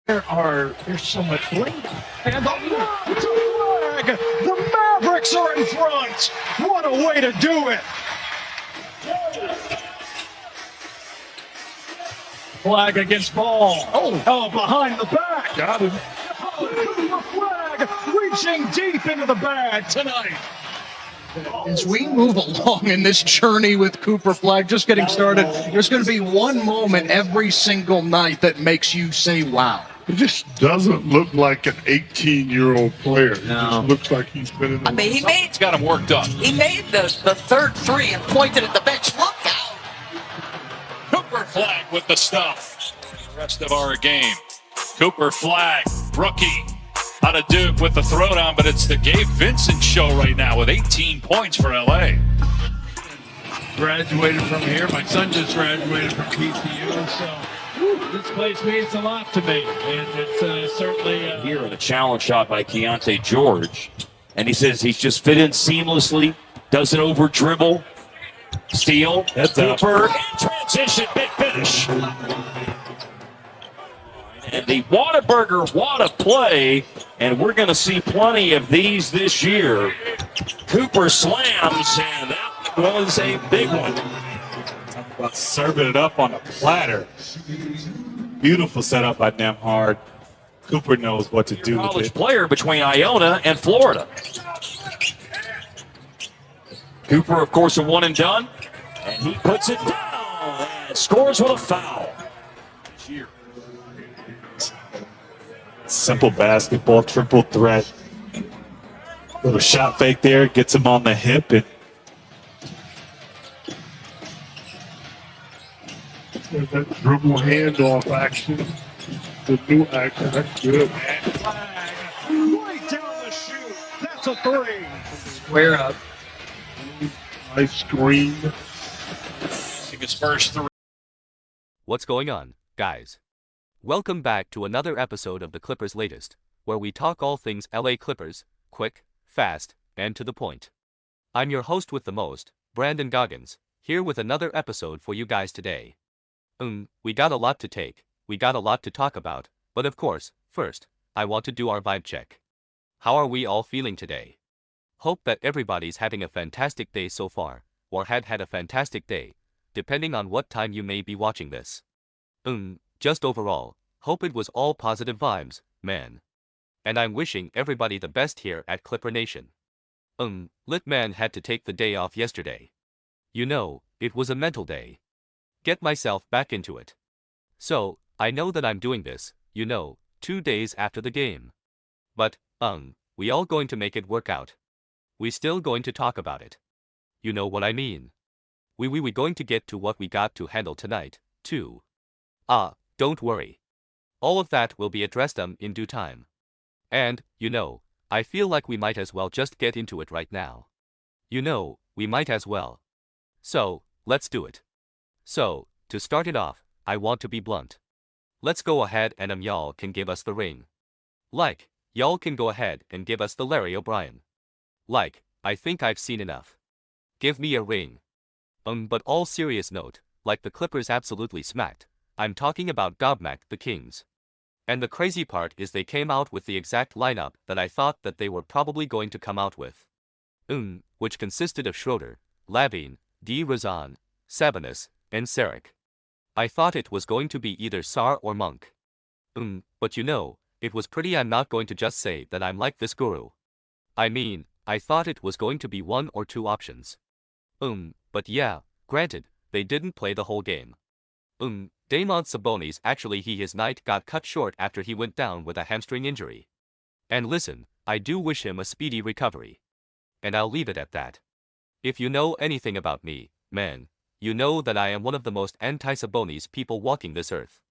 There's so much length. And the run to Flagg. The Mavericks are in front. What a way to do it. Flagg against Ball. Oh, behind the back. Got him. Cooper Flagg reaching deep into the bag tonight. As we move along in this journey with Cooper Flagg, just getting started, there's going to be one moment every single night that makes you say, wow. He just doesn't look like an 18-year-old player. He No. just looks like he's been in the He's got him worked up. He made the third three and pointed at the bench. Look out! Cooper Flagg with the stuff. The rest of our game. Cooper Flagg, rookie. Out of Duke with the throwdown, but it's the Gabe Vincent show right now with 18 points for LA. Graduated from here. My son just graduated from TCU, so this place means a lot to me. And it's certainly... Here in a challenge shot by Keontae George. And he says he's just fit in seamlessly, doesn't over dribble. Steal, Cooper, in transition, big finish. And the Whataburger Whata play, and we're going to see plenty of these this year. Cooper slams, and that was a big one. Talk about serving it up on a platter. Beautiful setup by Nemhard. Cooper knows what to do with College it. player between Iona and Florida. Cooper, of course, a one and done, and he puts it down and scores with a foul. Cheer. Simple basketball, triple threat. Little shot fake there, gets him on the hip. And that dribble handoff action. The new action, that's good. Flagg right down the chute. That's a three. Square up. Nice screen. His first three. What's going on, guys? Welcome back to another episode of the Clippers Latest, where we talk all things LA Clippers, quick, fast, and to the point. I'm your host with the most, Brandon Goggins, here with another episode for you guys today. We got a lot to take, we got a lot to talk about, but of course, first, I want to do our vibe check. How are we all feeling today? Hope that everybody's having a fantastic day so far, or had a fantastic day, depending on what time you may be watching this. Just overall, hope it was all positive vibes, man. And I'm wishing everybody the best here at Clipper Nation. Lit man had to take the day off yesterday. You know, it was a mental day. Get myself back into it. So, I know that I'm doing this, 2 days after the game. But, we all going to make it work out. We still going to talk about it. You know what I mean. We going to get to what we got to handle tonight, too. Don't worry. All of that will be addressed in due time. And, I feel like we might as well just get into it right now. We might as well. So, let's do it. So, to start it off, I want to be blunt. Let's go ahead and y'all can give us the ring. Like, y'all can go ahead and give us the Larry O'Brien. Like, I think I've seen enough. Give me a ring. But all serious note, like the Clippers absolutely smacked. I'm talking about gobsmacked the Kings. And the crazy part is they came out with the exact lineup that I thought that they were probably going to come out with. Which consisted of Schroeder, Lavine, DeRozan, Sabonis, and Saric. I thought it was going to be either Sar or Monk. But it was pretty. I'm not going to just say that I'm like this guru. I mean, I thought it was going to be one or two options. But yeah, granted, they didn't play the whole game. Damon Sabonis actually his night got cut short after he went down with a hamstring injury. And listen, I do wish him a speedy recovery. And I'll leave it at that. If you know anything about me, man, you know that I am one of the most anti-Sabonis people walking this earth.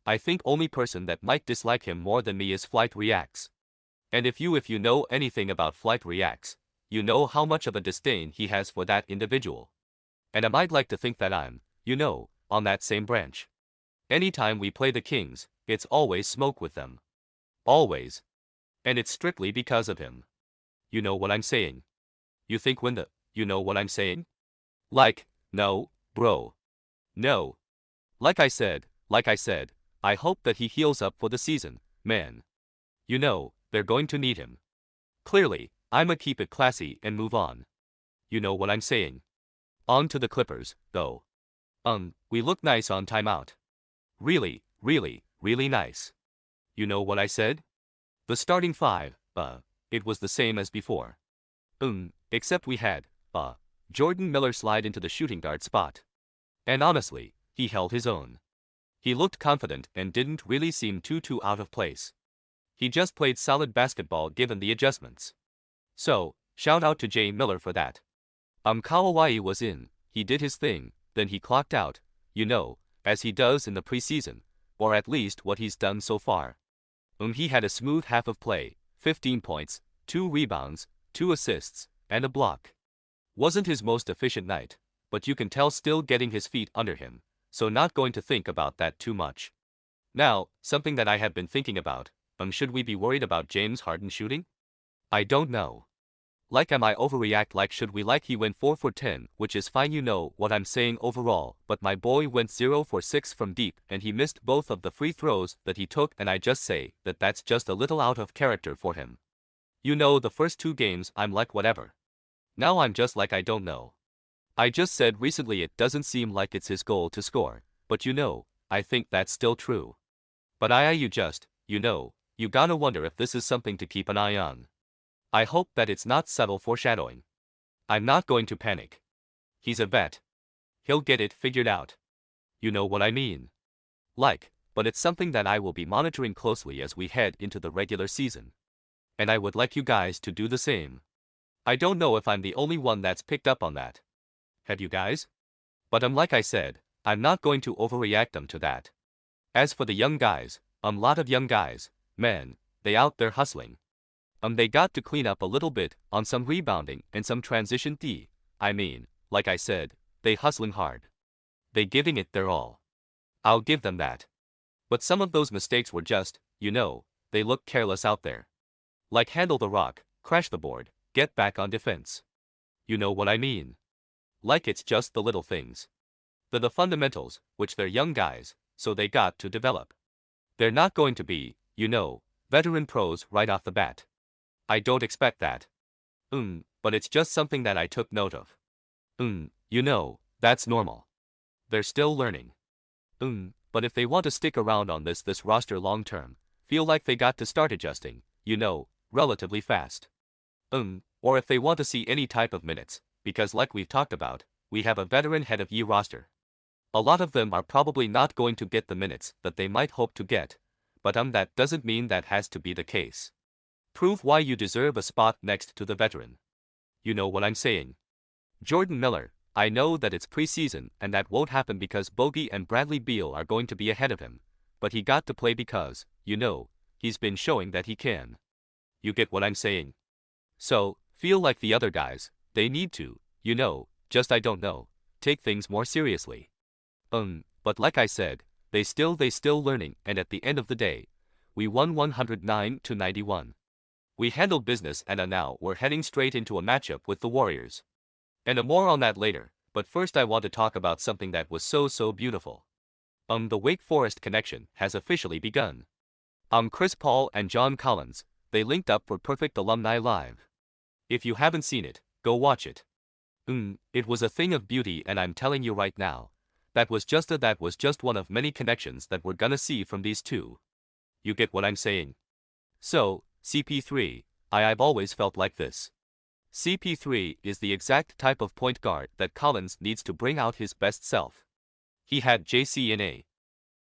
I think only person that might dislike him more than me is Flight Reacts. And if you know anything about Flight Reacts, you know how much of a disdain he has for that individual. And I might like to think that I'm, on that same branch. Anytime we play the Kings, it's always smoke with them. Always. And it's strictly because of him. You know what I'm saying? You think you know what I'm saying? Like, no, bro. No. Like I said, I hope that he heals up for the season, man. You know, they're going to need him. Clearly, I'ma keep it classy and move on. You know what I'm saying. On to the Clippers, though. We look nice on timeout. Really, really, really nice. You know what I said? The starting five, it was the same as before. Except we had, Jordan Miller slide into the shooting guard spot. And honestly, he held his own. He looked confident and didn't really seem too out of place. He just played solid basketball given the adjustments. So, shout out to Jay Miller for that. Kawhi was in, he did his thing, then he clocked out, you know, as he does in the preseason, or at least what he's done so far. He had a smooth half of play, 15 points, 2 rebounds, 2 assists, and a block. Wasn't his most efficient night, but you can tell still getting his feet under him, so not going to think about that too much. Now, something that I have been thinking about, should we be worried about James Harden shooting? I don't know. Like am I overreact like should we like he went 4 for 10, which is fine you know what I'm saying overall, but my boy went 0 for 6 from deep and he missed both of the free throws that he took and I just say that that's just a little out of character for him. You know the first 2 games I'm like whatever. Now I'm just like I don't know. I just said recently it doesn't seem like it's his goal to score, but you know, I think that's still true. But you just, you know, you gotta wonder if this is something to keep an eye on. I hope that it's not subtle foreshadowing. I'm not going to panic. He's a vet. He'll get it figured out. You know what I mean. But it's something that I will be monitoring closely as we head into the regular season. And I would like you guys to do the same. I don't know if I'm the only one that's picked up on that. Have you guys? But like I said, I'm not going to overreact to that. As for the young guys, lot of young guys, man, they out there hustling. They got to clean up a little bit on some rebounding and some transition D. I mean, like I said, they hustling hard. They giving it their all. I'll give them that. But some of those mistakes were just, you know, they look careless out there. Like handle the rock, crash the board, get back on defense. You know what I mean. Like it's just the little things. The fundamentals, which they're young guys, so they got to develop. They're not going to be, you know, veteran pros right off the bat. I don't expect that. But it's just something that I took note of. You know, that's normal. They're still learning. But if they want to stick around on this roster long term, feel like they got to start adjusting, you know, relatively fast. Or if they want to see any type of minutes, because like we've talked about, we have a veteran head of year roster. A lot of them are probably not going to get the minutes that they might hope to get, but that doesn't mean that has to be the case. Prove why you deserve a spot next to the veteran. You know what I'm saying. Jordan Miller, I know that it's preseason and that won't happen because Bogey and Bradley Beal are going to be ahead of him, but he got to play because, you know, he's been showing that he can. You get what I'm saying? So, feel like the other guys, they need to, you know, just I don't know, take things more seriously. But like I said, they still learning and at the end of the day, we won 109-91. We handled business and now we're heading straight into a matchup with the Warriors. And more on that later, but first I want to talk about something that was so beautiful. The Wake Forest connection has officially begun. Chris Paul and John Collins, they linked up for Perfect Alumni Live. If you haven't seen it, go watch it. It was a thing of beauty and I'm telling you right now, that was just one of many connections that we're gonna see from these two. You get what I'm saying? So, CP3, I've always felt like this. CP3 is the exact type of point guard that Collins needs to bring out his best self. He had JC in A,